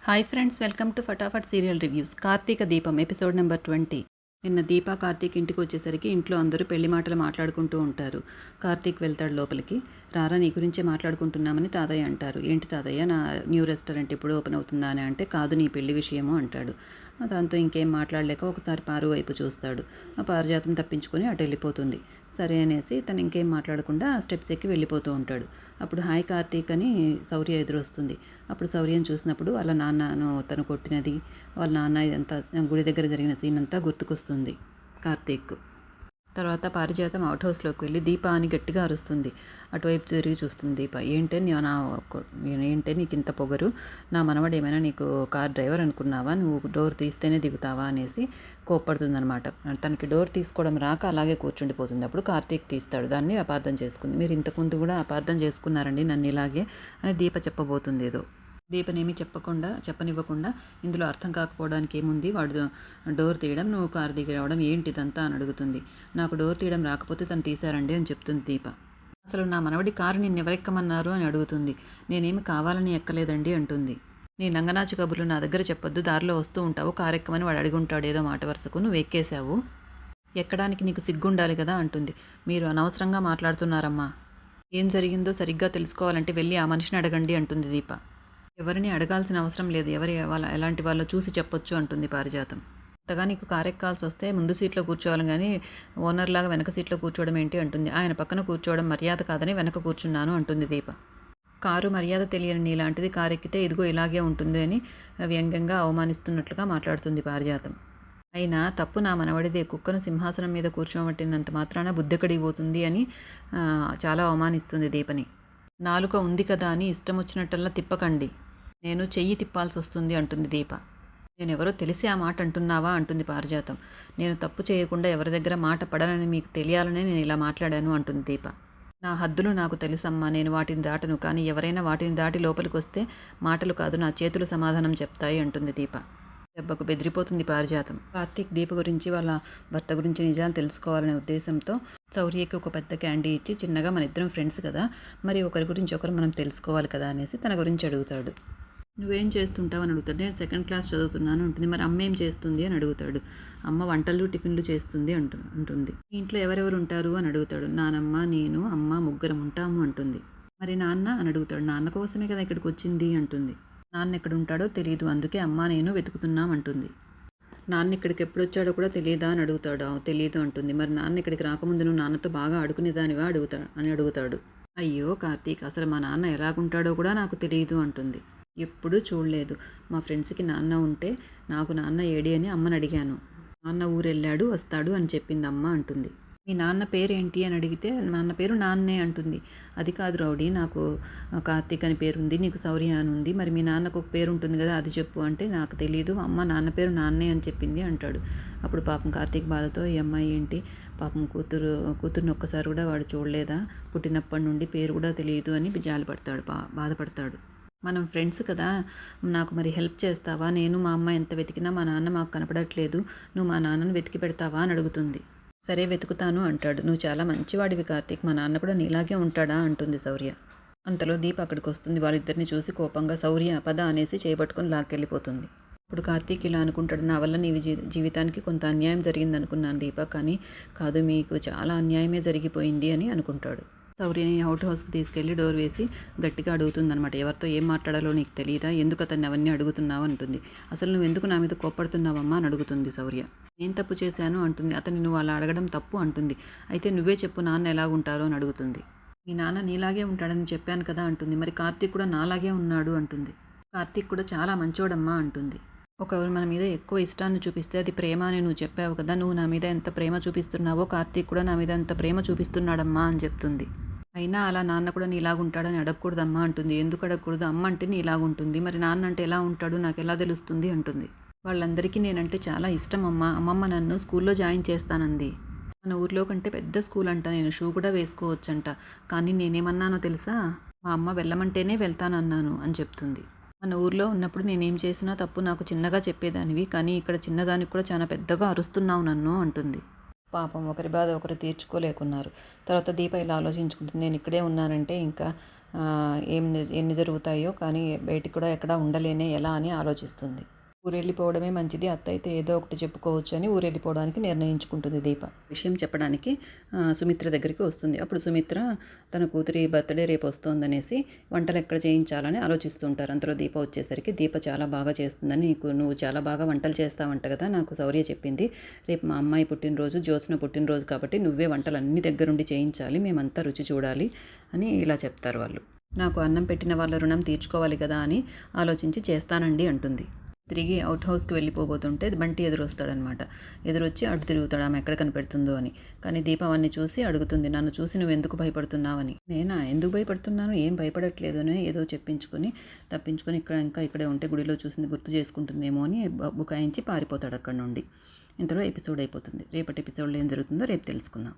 Hi friends, welcome to Fatafat serial reviews. Karthika Deepam episode number 20. నిన్న దీప కార్తీక్ ఇంటికి వచ్చేసరికి ఇంట్లో అందరూ పెళ్లి మాటలు మాట్లాడుకుంటూ ఉంటారు. కార్తీక్ వెళ్తాడు లోపలికి. రారా, నీ గురించే మాట్లాడుకుంటున్నామని తాతయ్య అంటారు. ఏంటి తాతయ్య, నా న్యూ రెస్టారెంట్ ఎప్పుడు ఓపెన్ అవుతుందా అని అంటే, కాదు నీ పెళ్లి విషయము అంటాడు. దాంతో ఇంకేం మాట్లాడలేక ఒకసారి పారు వైపు చూస్తాడు. ఆ పారిజాతం తప్పించుకొని అటు వెళ్ళిపోతుంది. సరే అనేసి తను ఇంకేం మాట్లాడకుండా స్టెప్స్ ఎక్కి వెళ్ళిపోతూ ఉంటాడు. అప్పుడు హాయ్ కార్తీక్ అని శౌర్య ఎదురొస్తుంది. అప్పుడు శౌర్యని చూసినప్పుడు వాళ్ళ నాన్నను తను కొట్టినది, వాళ్ళ నాన్న ఇదంతా గుడి దగ్గర జరిగిన సీన్ అంతా గుర్తుకొస్తుంది కార్తీక్. తర్వాత పారిజాతం అవుట్ హౌస్లోకి వెళ్ళి దీప అని గట్టిగా అరుస్తుంది. అటువైపు తిరిగి చూస్తుంది దీప. ఏంటే నీకు ఇంత పొగరు? నా మనవడు ఏమైనా నీకు కార్ డ్రైవర్ అనుకున్నావా? నువ్వు డోర్ తీస్తేనే దిగుతావా అనేసి కోప్పడుతుందనమాట. తనకి డోర్ తీసుకోవడం రాక అలాగే కూర్చుండిపోతుంది. అప్పుడు కార్తీక్ తీస్తాడు. దాన్ని అపార్థం చేసుకుంది. మీరు ఇంతకుముందు కూడా అపార్థం చేసుకున్నారండి నన్ను ఇలాగే అని దీప చెప్పబోతుంది. ఏదో దీపనేమి చెప్పనివ్వకుండా ఇందులో అర్థం కాకపోవడానికి ఏముంది, వాడు డోర్ తీయడం, నువ్వు కారు దిగి రావడం ఏంటిదంతా అని అడుగుతుంది. నాకు డోర్ తీయడం రాకపోతే తను తీశారండి అని చెప్తుంది దీప. అసలు నా మనవడి కారు నిన్నెవరెక్కమన్నారు అని అడుగుతుంది. నేనేమి కావాలని ఎక్కలేదండి అంటుంది. నీ నంగనాచి కబుర్లు నా దగ్గర చెప్పొద్దు, దారిలో వస్తూ ఉంటావు, కారు ఎక్కమని వాడు అడుగుంటాడు ఏదో మాట వరుసకు, నువ్వు ఎక్కేశావు, ఎక్కడానికి నీకు సిగ్గుండాలి కదా అంటుంది. మీరు అనవసరంగా మాట్లాడుతున్నారమ్మా, ఏం జరిగిందో సరిగ్గా తెలుసుకోవాలంటే వెళ్ళి ఆ మనిషిని అడగండి అంటుంది దీప. ఎవరిని అడగాల్సిన అవసరం లేదు, ఎలాంటి వాళ్ళో చూసి చెప్పొచ్చు అంటుంది పారిజాతం. అంతగా నీకు కారెక్కాల్సి వస్తే ముందు సీట్లో కూర్చోవాలి కానీ ఓనర్లాగా వెనక సీట్లో కూర్చోవడం ఏంటి అంటుంది. ఆయన పక్కన కూర్చోవడం మర్యాద కాదని వెనక కూర్చున్నాను అంటుంది దీప. కారు మర్యాద తెలియని నీలాంటిది కారెక్కితే ఇదిగో ఇలాగే ఉంటుంది అని వ్యంగ్యంగా అవమానిస్తున్నట్లుగా మాట్లాడుతుంది పారిజాతం. అయినా తప్పు నా మనవడిదే, కుక్కను సింహాసనం మీద కూర్చోబట్టినంత మాత్రాన బుద్ధెక్కడిపోతుంది అని చాలా అవమానిస్తుంది దీపని. నాలుక ఉంది కదా అని ఇష్టం వచ్చినట్టల్లా తిప్పకండి, నేను చెయ్యి తిప్పాల్సి వస్తుంది అంటుంది దీప. నేనెవరో తెలిసి ఆ మాట అంటున్నావా అంటుంది పారిజాతం. నేను తప్పు చేయకుండా ఎవరి దగ్గర మాట పడనని మీకు తెలియాలనే నేను ఇలా మాట్లాడాను అంటుంది దీప. నా హద్దులు నాకు తెలుసమ్మా, నేను వాటిని దాటను, కానీ ఎవరైనా వాటిని దాటి లోపలికి వస్తే మాటలు కాదు నా చేతులు సమాధానం చెప్తాయి అంటుంది దీప. దెబ్బకు బెదిరిపోతుంది పారిజాతం. కార్తీక్ దీప గురించి వాళ్ళ భర్త గురించి నిజాలు తెలుసుకోవాలనే ఉద్దేశంతో శౌర్యకి ఒక పెద్ద క్యాండీ ఇచ్చి, చిన్నగా మన ఇద్దరం ఫ్రెండ్స్ కదా, మరి ఒకరి గురించి ఒకరు మనం తెలుసుకోవాలి కదా అనేసి తన గురించి అడుగుతాడు. నువ్వేం చేస్తుంటావు అని అడుగుతాడు. నేను 2nd క్లాస్ చదువుతున్నాను ఉంటుంది. మరి అమ్మ ఏం చేస్తుంది అని అడుగుతాడు. అమ్మ వంటలు టిఫిన్లు చేస్తుంది అంటుంది. ఇంట్లో ఎవరెవరు ఉంటారు అని అడుగుతాడు. నానమ్మ, నేను, అమ్మ ముగ్గురం ఉంటాము అంటుంది. మరి నాన్న అని అడుగుతాడు. నాన్న కోసమే కదా ఇక్కడికి వచ్చింది అంటుంది. నాన్న ఎక్కడ ఉంటాడో తెలియదు, అందుకే అమ్మ నేను వెతుకుతున్నాం అంటుంది. నాన్న ఇక్కడికి ఎప్పుడు వచ్చాడో కూడా తెలియదా అని అడుగుతాడు. తెలియదు అంటుంది. మరి నాన్న ఇక్కడికి రాకముందు నువ్వు నాన్నతో బాగా ఆడుకునేదానివా అడుగుతాడు. అయ్యో కార్తీక్, అసలు మా నాన్న ఎలాగుంటాడో కూడా నాకు తెలియదు అంటుంది. ఎప్పుడూ చూడలేదు. మా ఫ్రెండ్స్కి నాన్న ఉంటే నాకు నాన్న ఏడి అని అమ్మని అడిగాను. నాన్న ఊరెళ్ళాడు వస్తాడు అని చెప్పింది అమ్మ అంటుంది. మీ నాన్న పేరేంటి అని అడిగితే నాన్న పేరు నాన్నే అంటుంది. అది కాదు రౌడీ, నాకు కార్తీక్ అని పేరుంది, నీకు శౌర్య అని ఉంది, మరి మీ నాన్నకు ఒక పేరు ఉంటుంది కదా అది చెప్పు అంటే, నాకు తెలియదు అమ్మ, నాన్న పేరు నాన్నే అని చెప్పింది అంటాడు. అప్పుడు పాపం కార్తీక్ బాధతో, ఈ అమ్మాయి ఏంటి పాపం కూతుర్ని ఒక్కసారి కూడా వాడు చూడలేదా, పుట్టినప్పటి నుండి పేరు కూడా తెలియదు అని జాలిపడతాడు, బాధపడతాడు. మనం ఫ్రెండ్స్ కదా, నాకు మరి హెల్ప్ చేస్తావా, నేను మా అమ్మ ఎంత వెతికినా మా నాన్న మాకు కనపడట్లేదు, నువ్వు మా నాన్నను వెతికి పెడతావా అని అడుగుతుంది. సరే వెతుకుతాను అంటాడు. నువ్వు చాలా మంచివాడివి కార్తీక్, మా నాన్న కూడా నీలాగే ఉంటాడా అంటుంది శౌర్య. అంతలో దీప అక్కడికి వస్తుంది. వాళ్ళిద్దరిని చూసి కోపంగా శౌర్య పద అనేసి చేపట్టుకొని లాక్కెళ్ళిపోతుంది. ఇప్పుడు కార్తీక్ ఇలా అనుకుంటాడు, నా వల్ల నీ జీవితానికి కొంత అన్యాయం జరిగింది అనుకున్నాను దీప, కానీ కాదు, మీకు చాలా అన్యాయమే జరిగిపోయింది అని అనుకుంటాడు. శౌర్యని అవుట్ హౌస్కి తీసుకెళ్లి డోర్ వేసి గట్టిగా అడుగుతుందనమాట. ఎవరితో ఏం మాట్లాడాలో నీకు తెలియదా, ఎందుకు అతన్ని అవన్నీ అడుగుతున్నావు అంటుంది. అసలు నువ్వు ఎందుకు నా మీద కోప్పడుతున్నావమ్మా అని అడుగుతుంది శౌర్య. నేను తప్పు చేశాను అంటుంది. అతన్ని నువ్వు అలా అడగడం తప్పు అంటుంది. అయితే నువ్వే చెప్పు నాన్న ఎలాగుంటారో అని అడుగుతుంది. మీ నాన్న నీలాగే ఉంటాడని చెప్పాను కదా అంటుంది. మరి కార్తీక్ కూడా నాలాగే ఉన్నాడు అంటుంది. కార్తీక్ కూడా చాలా మంచోడమ్మా అంటుంది. ఒకరు మన మీద ఎక్కువ ఇష్టాన్ని చూపిస్తే అది ప్రేమ అని నువ్వు చెప్పావు కదా, నువ్వు నా మీద ఎంత ప్రేమ చూపిస్తున్నావో కార్తీక్ కూడా నా మీద ఎంత ప్రేమ చూపిస్తున్నాడమ్మా అని చెప్తుంది. అయినా అలా నాన్న కూడా నీలాగుంటాడని అడగకూడదమ్మా అంటుంది. ఎందుకు అడగకూడదు, అమ్మ అంటే నీలాగుంటుంది, మరి నాన్న అంటే ఎలా ఉంటాడు నాకు ఎలా తెలుస్తుంది అంటుంది. వాళ్ళందరికీ నేనంటే చాలా ఇష్టం అమ్మా, అమ్మమ్మ నన్ను స్కూల్లో జాయిన్ చేస్తానంది. మన ఊర్లో కంటే పెద్ద స్కూల్ అంట, నేను షూ కూడా వేసుకోవచ్చంట, కానీ నేనేమన్నానో తెలుసా, మా అమ్మ వెళ్ళమంటేనే వెళ్తానన్నాను అని చెప్తుంది. మన ఊర్లో ఉన్నప్పుడు నేనేం చేసినా తప్పు నాకు చిన్నగా చెప్పేదానివి, కానీ ఇక్కడ చిన్నదానికి కూడా చాలా పెద్దగా అరుస్తున్నావు నన్ను అంటుంది. పాపం ఒకరి బాధ ఒకరు తీర్చుకోలేకున్నారు. తర్వాత దీప ఇలా ఆలోచించుకుంటుంది, నేను ఇక్కడే ఉన్నానంటే ఇంకా ఎన్ని జరుగుతాయో, కానీ బయటికి కూడా ఎక్కడా ఉండలేనే ఎలా అని ఆలోచిస్తుంది. ఊరెళ్ళిపోవడమే మంచిది, అత్త అయితే ఏదో ఒకటి చెప్పుకోవచ్చు అని ఊరెళ్ళిపోవడానికి నిర్ణయించుకుంటుంది దీప. విషయం చెప్పడానికి సుమిత్ర దగ్గరికి వస్తుంది. అప్పుడు సుమిత్ర తన కూతురి బర్త్డే రేపు వస్తోందనేసి వంటలు ఎక్కడ చేయించాలని ఆలోచిస్తూ ఉంటారు. అంతలో దీప వచ్చేసరికి, దీప చాలా బాగా చేస్తుందని, నువ్వు చాలా బాగా వంటలు చేస్తావంట కదా, నాకు శౌర్య చెప్పింది. రేపు మా అమ్మాయి పుట్టినరోజు, జ్యోత్స్న పుట్టినరోజు కాబట్టి నువ్వే వంటలు అన్ని దగ్గరుండి చేయించాలి, మేమంతా రుచి చూడాలి అని ఇలా చెప్తారు వాళ్ళు. నాకు అన్నం పెట్టిన వాళ్ళ రుణం తీర్చుకోవాలి కదా అని ఆలోచించి చేస్తానండి అంటుంది. తిరిగి అవుట్ హౌస్కి వెళ్ళిపోబోతుంటే బంటి ఎదురొస్తాడనమాట. ఎదురొచ్చి అటు తిరుగుతాడు ఆమె ఎక్కడ కనిపెడుతుందో అని. కానీ దీపావన్ని చూసి అడుగుతుంది, నన్ను చూసి నువ్వు ఎందుకు భయపడుతున్నావని. నేనా, ఎందుకు భయపడుతున్నాను, ఏం భయపడట్లేదు అని ఏదో చెప్పించుకొని తప్పించుకొని ఇక్కడే ఉంటే గుడిలో చూసింది గుర్తు చేసుకుంటుందేమో అని బుకాయించి పారిపోతాడు అక్కడ నుండి. ఇంతలో ఎపిసోడ్ అయిపోతుంది. రేపటి ఎపిసోడ్లో ఏం జరుగుతుందో రేపు తెలుసుకుందాం.